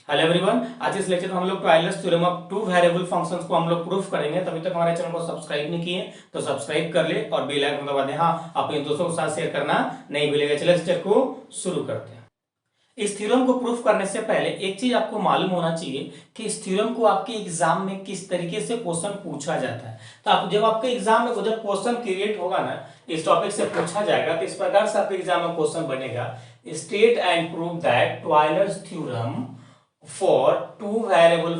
Hello everyone, आज इस lecture में हम लोग toilets theorem of two variable functions को हम लोग प्रूफ करेंगे। तभी तक हमारे चैनल को सब्सक्राइब नहीं किए तो सब्सक्राइब कर ले और बेल आइकन दबा दें। हाँ, अपने दोस्तों के साथ शेयर करना नहीं भूलिएगा। चलिए लेक्चर को शुरू करते हैं। इस थ्योरम को प्रूफ करने से पहले एक चीज आपको मालूम होना चाहिए कि इस थ्योरम को आपके एग्जाम में किस तरीके से क्वेश्चन पूछा जाता है। तो आप जब आपके एग्जाम में जब क्वेश्चन क्रिएट होगा ना, इस टॉपिक से पूछा जाएगा तो इस प्रकार से आपके एग्जाम में क्वेश्चन बनेगा। State and prove that toilets theorem for two variable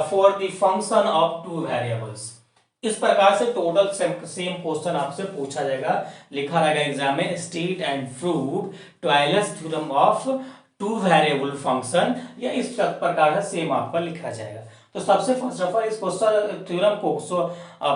for the function of two variables। इस प्रकार से टोटल सेम क्वेश्चन आपसे पूछा जाएगा, लिखा रहेगा एग्जाम में state and prove toilets theorem of two variable function, या इस प्रकार से सेम आपका लिखा जाएगा। तो सबसे फर्स्ट ऑफ ऑल इस क्वेश्चन थ्योरम को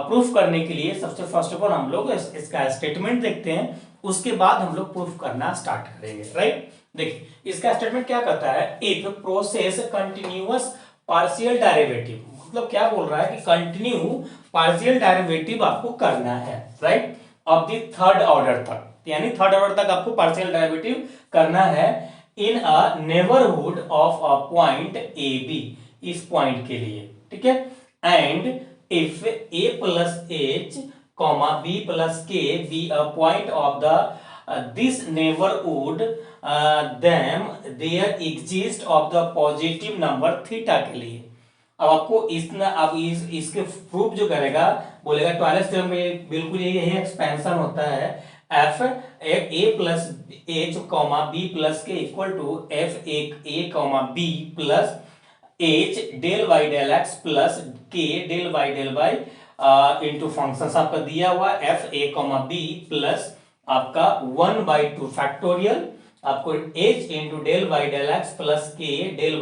प्रूफ करने के लिए सबसे फर्स्ट ऑफ ऑल हम लोग इसका स्टेटमेंट देखते हैं, उसके बाद हम लोग प्रूफ करना स्टार्ट करेंगे। राइट, देखिए इसका स्टेटमेंट क्या कहता है। If process continuous partial derivative, मतलब क्या बोल रहा है कि कंटिन्यू पार्शियल डेरिवेटिव आपको करना है, right, of the third order तक, यानी थर्ड ऑर्डर तक आपको पार्शियल डेरिवेटिव करना है in a neighbourhood of a point A B, इस पॉइंट के लिए, ठीक है। And if A plus H comma B plus K be a point of the this neighborhood then there exist of the positive number theta के लिए। अब आपको अब इसके प्रूफ जो करेगा, बोलेगा टॉयलेट्स थ्योरम में बिल्कुल यही एक्सपेंशन होता है। F A plus H comma B plus K equal to F A comma B plus H del Y del x plus के डेल वाई इंटू फंक्शन आपका दिया हुआ F A comma B plus आपका 1/2 factorial, आपको h into del Y del x plus के del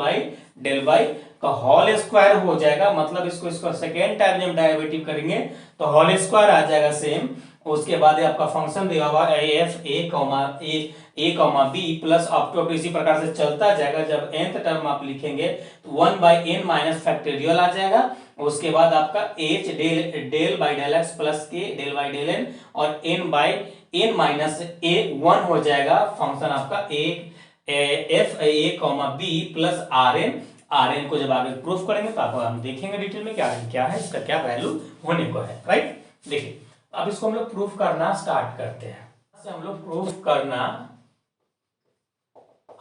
Y का whole square हो जाएगा। मतलब इसको सेकेंड टाइम जब डेरिवेटिव करेंगे तो होल स्क्वायर आ जाएगा सेम। उसके बाद आपका फंक्शन दिया हुआ F A comma B plus up to इसी प्रकार से चलता जाएगा। जब nth टर्म आप लिखेंगे तो 1/n माइनस फैक्टोरियल आ जाएगा। उसके बाद आपका h del by del x plus के डेल वाई डेल एन और n माइनस ए 1 हो जाएगा। फंक्शन आपका एफ ए comma B plus r n को जब आगे प्रूफ करेंगे तो आपको हम देखेंगे डिटेल में क्या है इसका क्या वैल्यू होने को है। राइट, देखिए अब इसको हम लोग प्रूफ करना स्टार्ट करते हैं। हम लोग प्रूफ करना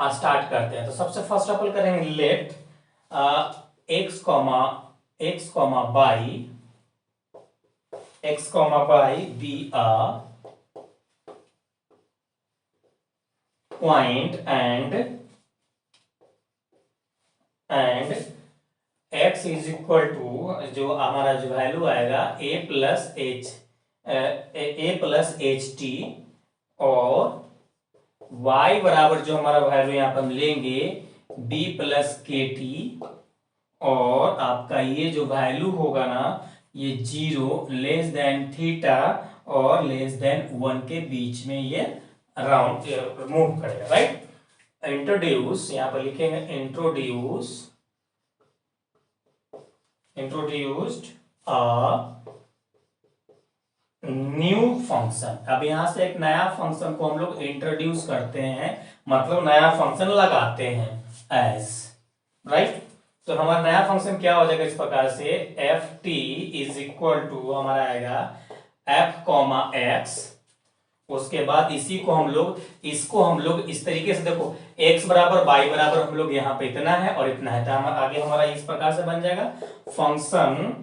स्टार्ट करते हैं। तो सबसे फर्स्ट ऑफ ऑल करेंगे let x comma by be a point and x is equal to जो हमारा जो वैल्यू आएगा a प्लस एच टी और y बराबर जो हमारा वैल्यू यहाँ पर हम लेंगे b प्लस के टी और आपका ये जो वैल्यू होगा ना ये 0 लेस देन थीटा और लेस देन 1 के बीच में ये राउंड मूव करेगा। राइट, इंट्रोड्यूस यहां पर लिखेंगे इंट्रोड्यूस्ड अ न्यू फंक्शन। अब यहां से एक नया फंक्शन को हम लोग इंट्रोड्यूस करते हैं, मतलब नया फंक्शन लगाते हैं एज। राइट, तो हमारा नया फंक्शन क्या हो जाएगा इस प्रकार से f t is equal to हमारा आएगा एफ कॉमा एक्स। उसके बाद इसको हम लोग इस तरीके से देखो x बराबर y बराबर हम लोग यहाँ पे इतना है और इतना है, तो आगे हमारा इस प्रकार से बन जाएगा function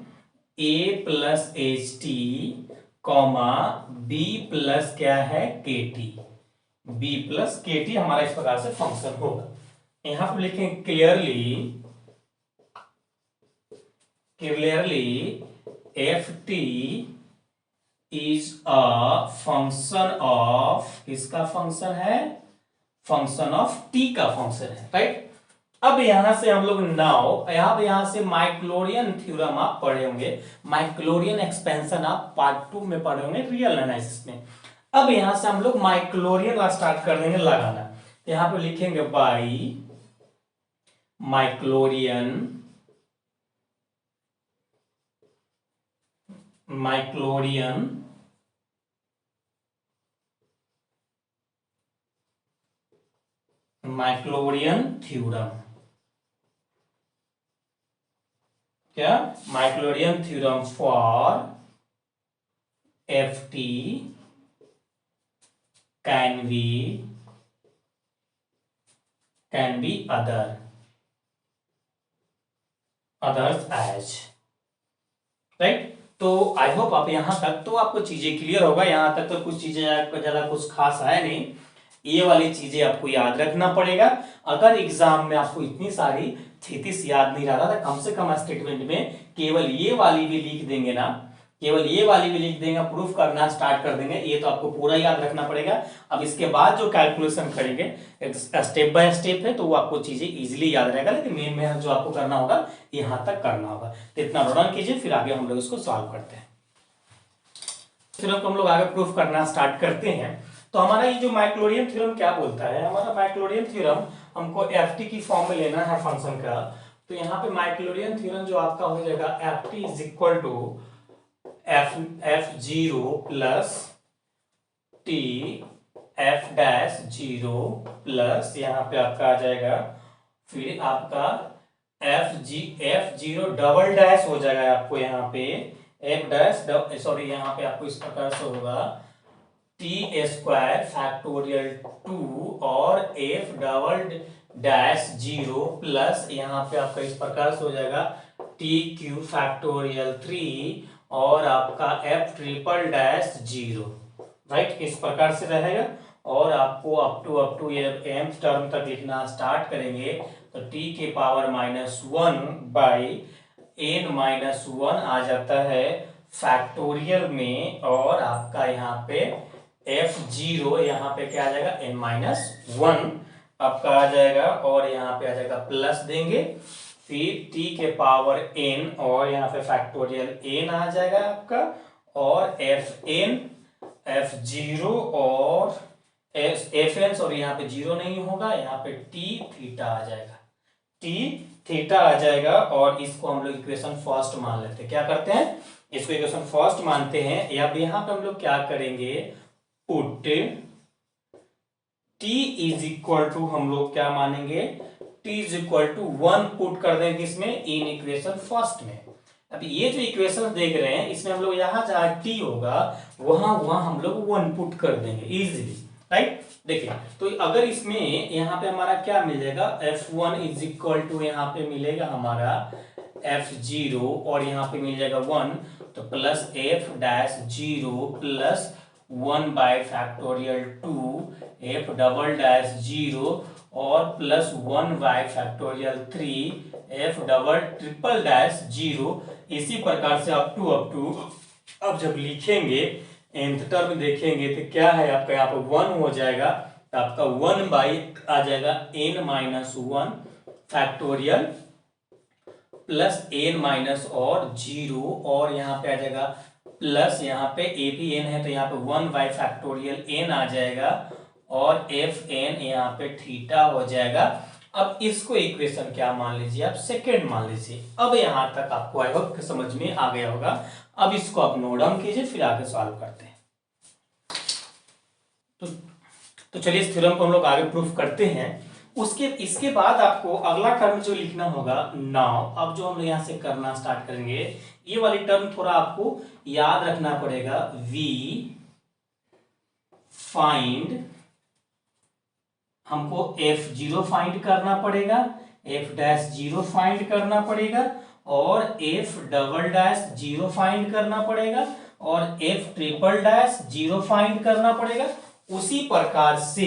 a plus h t comma B plus क्या है k t, b plus k t हमारा इस प्रकार से फंक्शन होगा। यहाँ पे लिखेंगे clearly f t is a function of, किसका फंक्शन है, फंक्शन ऑफ टी का फंक्शन है। राइट, अब यहां से हम लोग यहां से माइक्लोरियन थ्योरम आप पढ़े होंगे, माइक्लोरियन एक्सपेंशन आप पार्ट 2 में पढ़े होंगे रियल एनालिसिस में। अब यहां से हम लोग माइक्लोरियन स्टार्ट कर देंगे लगाना। यहां पे लिखेंगे बाई माइक्लोरियन थ्योरम। क्या, Maclaurin theorem for F T can be others as, right. तो आई होप आप यहां तक तो आपको चीजें क्लियर होगा, यहां तक तो कुछ चीजें आपको ज्यादा कुछ खास है नहीं, ये वाली चीजें आपको याद रखना पड़ेगा। अगर एग्जाम में आपको इतनी सारी थीसिस याद नहीं रहा था, कम से कम स्टेटमेंट में केवल ये वाली भी लिख देंगे ना, केवल ये वाली भी लिख देंगे, प्रूफ करना स्टार्ट कर देंगे, ये तो आपको पूरा याद रखना पड़ेगा। अब इसके बाद जो कैलकुलेशन करेंगे स्टेप बाय स्टेप है, तो वो आपको चीजें इजीली याद रहेगा, लेकिन मेन मेहनत जो आपको करना होगा यहां तक करना होगा। तो इतना नोट कीजिए, फिर आगे हम लोग इसको सॉल्व करते हैं। फिर हम लोग आगे प्रूफ करना स्टार्ट करते हैं। तो हमारा ये जो माइक्लोडियन थ्योरम क्या बोलता है, हमारा माइक्लोडियन थ्योरम हमको एफ टी की फॉर्म में लेना है फंक्शन का। तो यहाँ पे माइक्लोडियन थ्योरम जो आपका हो जाएगा f t is equal to f zero plus t f dash zero plus यहाँ पे आपका आ जाएगा फिर आपका एफ जीरो डबल डैश हो जाएगा आपको यहाँ पे एफ डैश, सॉरी यहाँ पे आपको इस प्रकार से होगा टी स्क्वायर फैक्टोरियल 2 और F double dash zero plus यहाँ पे आपका इस प्रकार से हो जाएगा टी क्यू फैक्टोरियल 3 और आपका F triple dash zero, right, इस प्रकार से रहेगा। और आपको अप टू ये nth टर्म तक लिखना स्टार्ट करेंगे तो t के पावर -1 बाई n -1 आ जाता है फैक्टोरियल में, और आपका यहाँ पे एफ जीरो यहाँ पे क्या आ जाएगा n-1 आपका आ जाएगा, और यहाँ पे आ जाएगा प्लस देंगे, फिर t के पावर n और यहाँ पे फैक्टोरियल n आ जाएगा आपका, और एफ जीरो और एफ एन, सॉरी यहाँ पे जीरो नहीं होगा, यहाँ पे टी थीटा आ जाएगा, टी थीटा आ जाएगा। और इसको हम लोग इक्वेशन फर्स्ट मान लेते हैं। क्या करते हैं, इसको इक्वेशन फर्स्ट मानते हैं। या यहाँ पे हम लोग क्या करेंगे, put t is equal to, हम लोग क्या मानेंगे, t is equal to 1 put कर देंगे इसमें, इन इक्वेशन फर्स्ट में। अब ये जो इक्वेशन देख रहे हैं इसमें हम लोग यहाँ जहाँ t होगा वहां हम लोग 1 पुट कर देंगे इजीली, राइट। देखिए तो अगर इसमें यहाँ पे हमारा क्या मिल जाएगा, f1 इज इक्वल टू यहाँ पे मिलेगा हमारा f0 और यहाँ पे मिल जाएगा 1, तो plus f dash zero plus 1 by factorial 2 F double dash zero और plus 1 by factorial 3 F double triple dash zero. इसी प्रकार से अप टू अब जब लिखेंगे nth टर्म देखेंगे तो क्या है आपका यहाँ पे 1 हो जाएगा, तो आपका 1 बाई आ जाएगा n-1 factorial plus n minus और जीरो, और यहाँ पे आ जाएगा प्लस, यहाँ पे ए भी n है तो यहाँ पे 1 बाई फैक्टोरियल n आ जाएगा, और एफ एन यहाँ पे थीटा हो जाएगा। अब इसको इक्वेशन क्या मान लीजिए आप, सेकेंड मान लीजिए। अब यहाँ तक आपको आई होप समझ में आ गया होगा। अब इसको आप नोट डाउन कीजिए, फिर आगे सॉल्व करते हैं। तो चलिए इस थ्योरम को हम लोग आगे प्रूफ करते हैं। इसके बाद आपको अगला टर्म जो लिखना होगा नाउ, अब जो हम लोग यहाँ से करना स्टार्ट करेंगे, ये वाली टर्म थोड़ा आपको याद रखना पड़ेगा। वी फाइंड, हमको f0 फाइंड करना पड़ेगा, f डैश जीरो फाइंड करना पड़ेगा, और f double dash zero find करना पड़ेगा, और f triple dash zero find करना पड़ेगा। उसी प्रकार से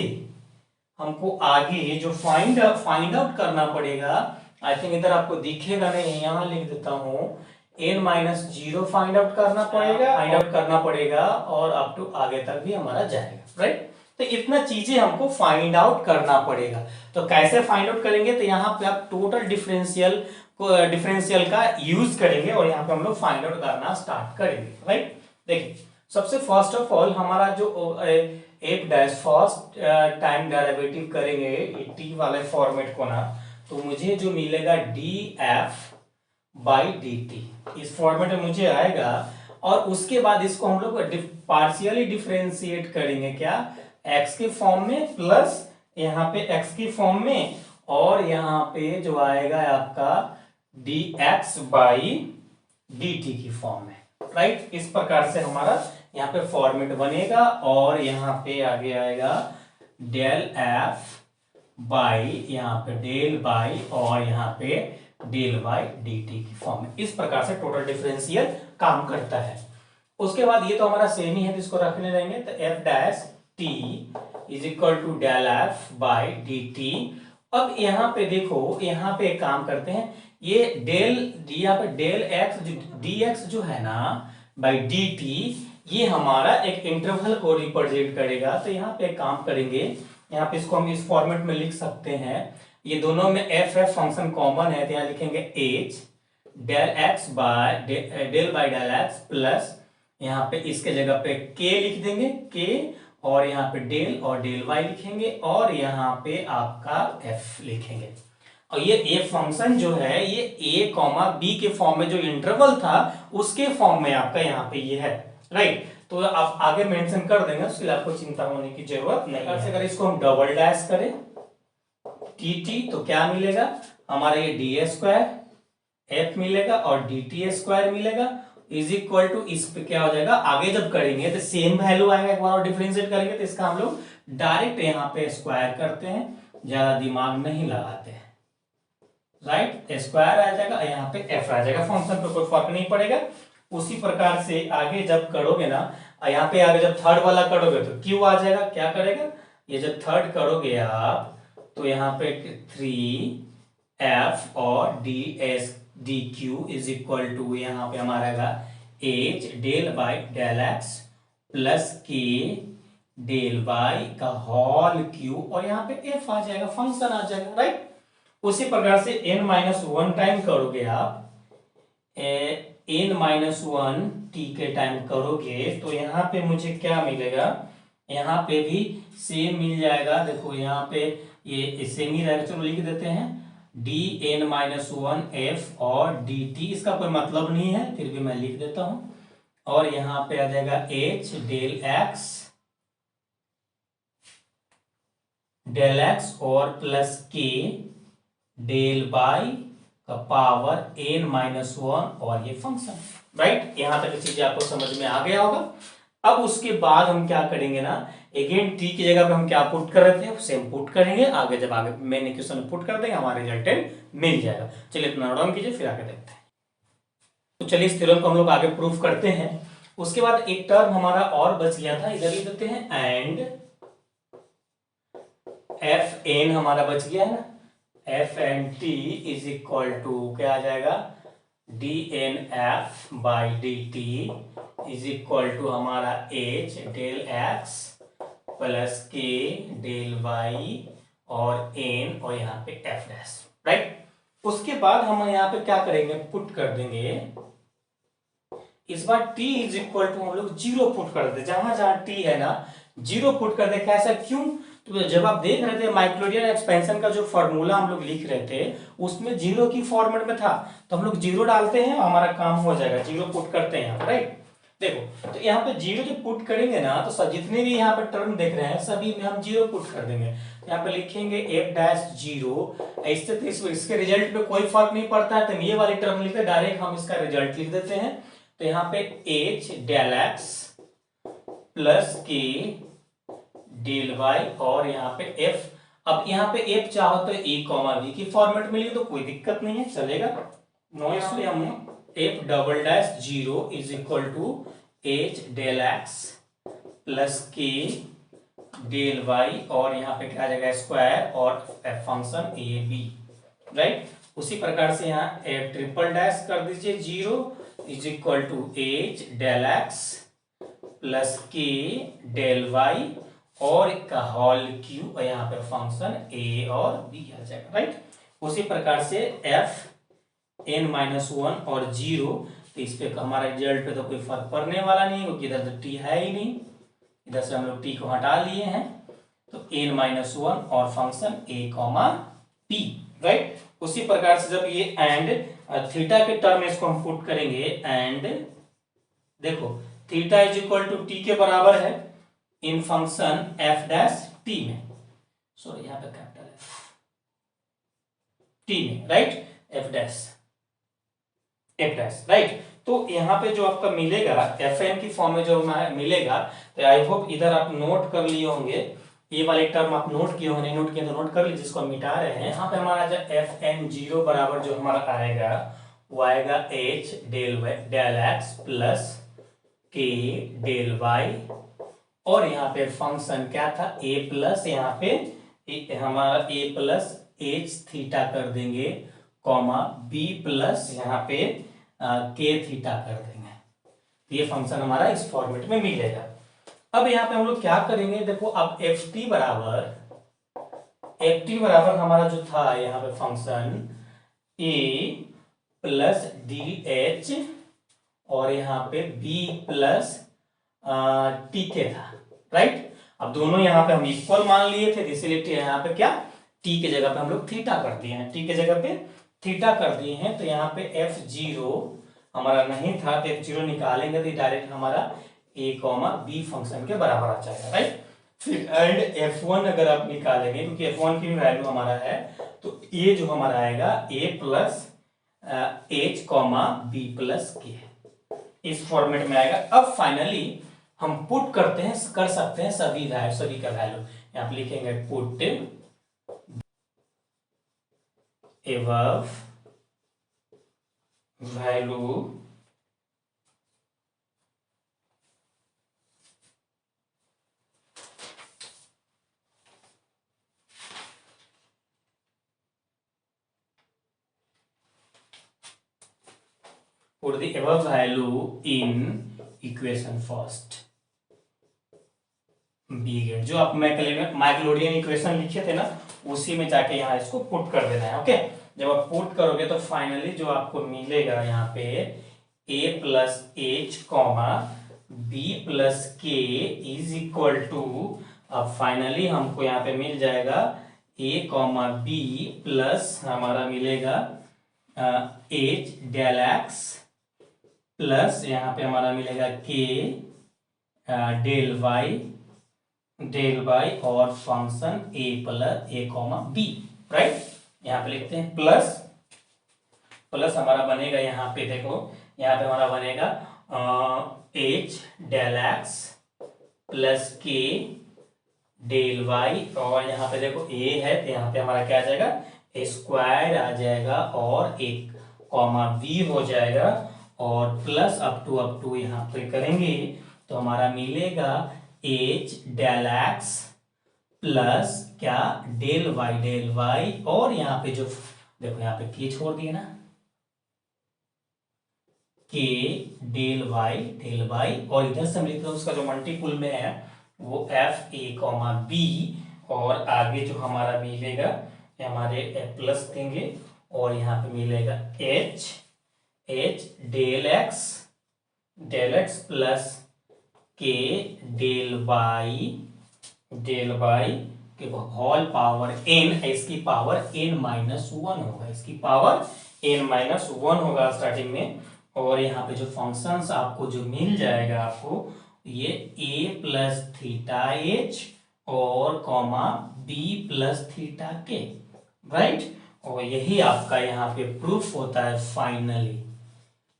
हमको आगे जो फाइंड आउट करना पड़ेगा, आई थिंक इधर आपको दिखेगा नहीं, यहां लिख देता हूं, n-0 फाइंड आउट करना पड़ेगा, और अप टू आगे तक भी हमारा जाएगा, राइट। तो इतना चीजें हमको फाइंड आउट करना पड़ेगा। तो कैसे फाइंड आउट करेंगे, तो यहाँ पे आप टोटल डिफरेंशियल का यूज करेंगे, और यहाँ पे हम लोग फाइंड आउट करना स्टार्ट करेंगे, राइट। देखिए सबसे फर्स्ट ऑफ ऑल हमारा जो F dash first time derivative करेंगे टी वाले फॉर्मेट को ना, तो मुझे जो मिलेगा D F by d T, इस फॉर्मेट में मुझे आएगा। और उसके बाद इसको हम लोग पार्शियली डिफरेंशिएट करेंगे, क्या, x के फॉर्म में प्लस यहाँ पे x की फॉर्म में, और यहाँ पे जो आएगा आपका D x by d T की फॉर्म में, राइट। इस प्रकार से हमारा यहाँ पे फॉर्मेट बनेगा और यहाँ पे आगे आएगा डेल एफ बाई यहाँ पे डेल बाई और यहाँ पे डेल बाई डी टी की फॉर्म में। इस प्रकार से टोटल डिफरेंशियल काम करता है। उसके बाद ये तो हमारा सेम ही है तो इसको रखने देंगे, तो f dash t is equal to del f by d t. अब यहाँ पे देखो, यहाँ पे एक काम करते हैं, ये यहाँ पे डेल एक्स डी एक्स जो है ना बाई डी टी, ये हमारा एक इंटरवल को रिप्रेजेंट करेगा। तो यहाँ पे एक काम करेंगे, यहाँ पे इसको हम इस फॉर्मेट में लिख सकते हैं, ये दोनों में एफ एफ फंक्शन कॉमन है तो यहाँ लिखेंगे h del x by del by del x plus यहाँ पे इसके जगह पे के लिख देंगे के, और यहाँ पे डेल और डेल वाई लिखेंगे और यहाँ पे आपका एफ लिखेंगे। और ये फंक्शन जो है ये ए कॉमा बी के फॉर्म में जो इंटरवल था उसके फॉर्म में आपका यहाँ पे ये है, राइट। तो आप आगे मेंशन कर देंगे, उसके लिए आपको चिंता होने की जरूरत नहीं है। अगर इसको हम डबल डैश करें टी टी तो क्या मिलेगा हमारा, ये डी स्क्वायर एफ मिलेगा और डी टी स्क्वायर मिलेगा इज इक्वल टू, इस पे क्या हो जाएगा आगे जब करेंगे तो सेम वैल्यू आएगा, एक बार और डिफरेंशिएट करेंगे तो इसका हम लोग डायरेक्ट यहाँ पे स्क्वायर करते हैं, ज्यादा दिमाग नहीं लगाते हैं, राइट। स्क्वायर आ जाएगा, यहाँ पे एफ आ जाएगा, फंक्शन पे कोई फर्क नहीं पड़ेगा। उसी प्रकार से आगे जब करोगे ना, यहाँ पे आगे जब थर्ड वाला करोगे तो क्यू आ जाएगा, क्या करेगा ये जब थर्ड करोगे आप तो यहाँ पे 3f और d s d q is equal to यहाँ पे हमारा h del by del x plus के डेल बाई का होल क्यू और यहाँ पे एफ आ जाएगा, फंक्शन आ जाएगा, राइट। उसी प्रकार से n-1 टाइम करोगे आप, n-1 t के टाइम करोगे तो यहाँ पे मुझे क्या मिलेगा, यहाँ पे भी सेम मिल जाएगा। देखो यहाँ पे ये सेम ही रहेगा, चलो लिख देते हैं dn-1 f और dt, इसका कोई मतलब नहीं है फिर भी मैं लिख देता हूं। और यहाँ पे आ जाएगा h डेल x और प्लस k डेल बाई का पावर n-1 और ये फंक्शन, राइट। यहां तक चीजें आपको समझ में आ गया होगा। अब उसके बाद हम क्या करेंगे ना, अगेन टी की जगह पे हम क्या पुट कर रहे थे सेम पुट करेंगे, आगे जब आगे मेन इक्वेशन पुट कर देंगे हमारा रिजल्टेंट मिल जाएगा। चलिए इतना नोट डाउन कीजिए फिर आगे देखते हैं। तो चलिए इस थ्योरम को हम लोग आगे प्रूफ करते हैं। उसके बाद एक टर्म हमारा और बच गया था, इधर लिख देते हैं एंड एफ एन हमारा बच गया है ना, f n t is equal to क्या आ जाएगा d n f by d t is equal to हमारा एच डेल एक्स प्लस के डेल वाई और एन और यहाँ पे एफ डैश, राइट। उसके बाद हम यहाँ पे क्या करेंगे पुट कर देंगे, इस बार t इज इक्वल टू हम लोग 0 पुट कर देते, जहां जहां t है ना 0 पुट कर दे। कैसा क्यों, तो जब आप देख रहे थे माइक्रोडियन एक्सपेंशन का जो फॉर्मूला हम लोग लिख रहे थे उसमें 0 की फॉर्मेट में था, तो हम लोग 0 डालते हैं हमारा काम हो जाएगा, 0 पुट करते हैं यहाँ, राइट। देखो तो यहाँ पे 0 जो पुट करेंगे ना तो सब जितने भी यहाँ पे टर्म देख रहे हैं सभी में हम 0 पुट कर देंगे। तो यहाँ पे लिखेंगे f डैश 0, ऐसे तो इसके रिजल्ट पे कोई फर्क नहीं पड़ता है, तो ये वाली टर्म लिखते डायरेक्ट हम इसका रिजल्ट लिख देते हैं। तो यहाँ पे h डेल x प्लस के डेल y और यहाँ पे f, अब यहाँ पे f चाहो तो a कॉमा v की फॉर्मेट में लिखे तो कोई दिक्कत नहीं है, चलेगा। नो इसलिए हमने f double dash 0 is equal to h del x plus के डेल y और यहाँ पे क्या आ जाएगा स्क्वायर और f function a b, right. उसी प्रकार से यहाँ f ट्रिपल डैश कर दीजिए 0 is equal to h del x plus के डेल y और का होल क्यू और यहाँ पे फंक्शन a और b आ जाएगा, राइट। उसी प्रकार से f n-1 और 0, तो इस पे हमारा रिजल्ट पे तो कोई फर्क पड़ने वाला नहीं क्योंकि इधर तो t है ही नहीं, इधर से हम लोग t को हटा लिए हैं, तो n-1 और function a comma p, right. उसी प्रकार से जब ये एंड थीटा के टर्म में इसको हम पुट करेंगे एंड देखो theta is equal to t के बराबर है इन फंक्शन f डैश t में, सॉरी यहाँ पे कैपिटल f t में, right, f dash f dash, right. तो यहाँ पे जो आपका मिलेगा एफ एन की फॉर्म में जो मिलेगा, तो आई होप इधर आप नोट कर लिए होंगे, ये वाले टर्म आप नोट किए होंगे, नोट किए तो नोट कर लीजिए, जिसको हम मिटा रहे हैं। यहाँ पे हमारा जो एफ एन जीरो बराबर जो हमारा आएगा वो आएगा एच डेल एक्स प्लस के डेल वाई, और यहाँ पे फंक्शन क्या था ए प्लस, यहाँ पे हमारा ए प्लस एच थीटा कर देंगे, कॉमा बी प्लस यहाँ पे के थीटा कर देंगे। तो ये फंक्शन हमारा इस फॉर्मेट में मिलेगा। अब यहाँ पे हम लोग क्या करेंगे, देखो अब एफ टी बराबर हमारा जो था यहाँ पे फंक्शन ए प्लस डी एच और यहाँ पे बी प्लस टी के था, राइट। अब दोनों यहाँ पे हम इक्वल मान लिए थे, इसीलिए यहाँ पे क्या टी के जगह पे हम लोग थीटा कर दिए हैं, टी के जगह पे थीटा कर दिए हैं। तो यहाँ पे एफ जीरो हमारा नहीं था, तो एफ जीरो निकालेंगे तो डायरेक्ट हमारा ए कॉमा बी फंक्शन के बराबर आ जाएगा, राइट। फिर एंड एफ वन अगर आप निकालेंगे, क्योंकि एफ वन की भी वैल्यू हमारा है, तो ये जो हमारा आएगा A plus H comma B plus K, इस फॉर्मेट में आएगा। अब फाइनली हम पुट करते हैं, कर सकते हैं सभी का वैल्यू, यहाँ पे लिखेंगे put above value put the above value in equation first we get, जो आप मैक्लोडियन इक्वेशन लिखे थे ना, उसी में जाके यहाँ इसको पुट कर देना है। ओके, जब आप पुट करोगे तो फाइनली जो आपको मिलेगा यहाँ पे a plus H comma B plus k is equal to, अब फाइनली हमको यहाँ पे मिल जाएगा a कॉमा बी प्लस हमारा मिलेगा एच डेल एक्स प्लस यहाँ पे हमारा मिलेगा के डेल वाई और फंक्शन ए प्लस ए कॉमा बी, राइट। यहाँ पे लिखते हैं प्लस हमारा बनेगा यहाँ पे, देखो यहाँ पे हमारा बनेगा एच डेल एक्स प्लस के डेल वाई, और यहाँ पे देखो ए है तो यहाँ पे हमारा क्या आ जाएगा स्क्वायर आ जाएगा, और एक कॉमा बी हो जाएगा, और प्लस अप टू यहाँ पे करेंगे तो हमारा मिलेगा एच डेल एक्स प्लस क्या डेल वाई, और यहाँ पे जो देखो यहाँ पे के छोड़ दिए ना, के डेल वाई, और इधर से हम लिख रहे हैं उसका जो मल्टीपुल में है वो एफ ए कॉमा बी, और आगे जो हमारा मिलेगा हमारे प्लस देंगे, और यहाँ पे मिलेगा एच डेल एक्स प्लस के डेल वाई के होल पावर n, इसकी पावर n-1 होगा, इसकी पावर n-1 होगा स्टार्टिंग में। और यहाँ पे जो फंक्शंस आपको जो मिल जाएगा आपको ये a प्लस थीटा एच और कॉमा b प्लस थीटा के, राइट। और यही आपका यहाँ पे प्रूफ होता है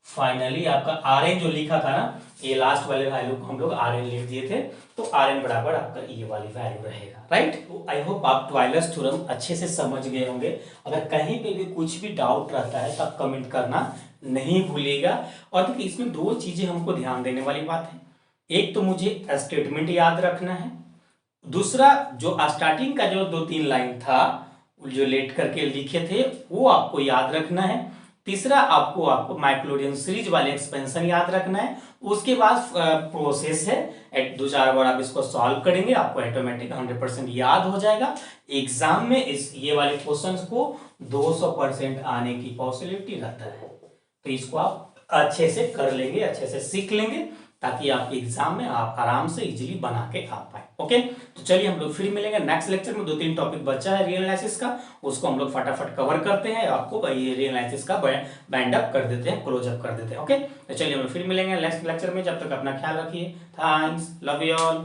फाइनली आपका आर एन जो लिखा था ना, ये लास्ट वाले वैल्यू को हम लोग आर एन लिख दिए थे, तो आर एन बराबर आपका ये वाली वैल्यू रहेगा, राइट। तो आई होप आप ट्वाइलर्स थ्योरम अच्छे से समझ गए होंगे। अगर कहीं पे भी कुछ भी डाउट रहता है तो आप कमेंट करना नहीं भूलिएगा। और देखिए इसमें दो चीजें हमको ध्यान देने वाली बात है, एक तो मुझे स्टेटमेंट याद रखना है, दूसरा जो स्टार्टिंग का जो 2-3 लाइन था जो लेट करके लिखे थे वो आपको याद रखना है, तीसरा आपको मैक्लोडियन सीरीज वाले एक्सपेंशन याद रखना है। उसके बाद प्रोसेस है, 2-4 बार आप इसको सॉल्व करेंगे, आपको ऑटोमेटिक 100% याद हो जाएगा। एग्जाम में ये वाले क्वेश्चंस को 200% आने की पॉसिबिलिटी रहता है, तो इसको आप अच्छे से कर लेंगे, अच्छे से सीख लेंगे, ताकि आपके एग्जाम में आप आराम से इजीली बना के आ पाए। ओके, तो चलिए हम लोग फिर मिलेंगे नेक्स्ट लेक्चर में। 2-3 टॉपिक बचा है रियल एनालिसिस का, उसको हम लोग फटाफट कवर करते हैं, आपको ये रियल एनालिसिस का बैंड अप कर देते हैं, क्लोज अप कर देते हैं। ओके, तो चलिए हम लोग फिर मिलेंगे नेक्स्ट लेक्चर में। जब तक अपना ख्याल रखिए, थैंक्स, लव यू ऑल।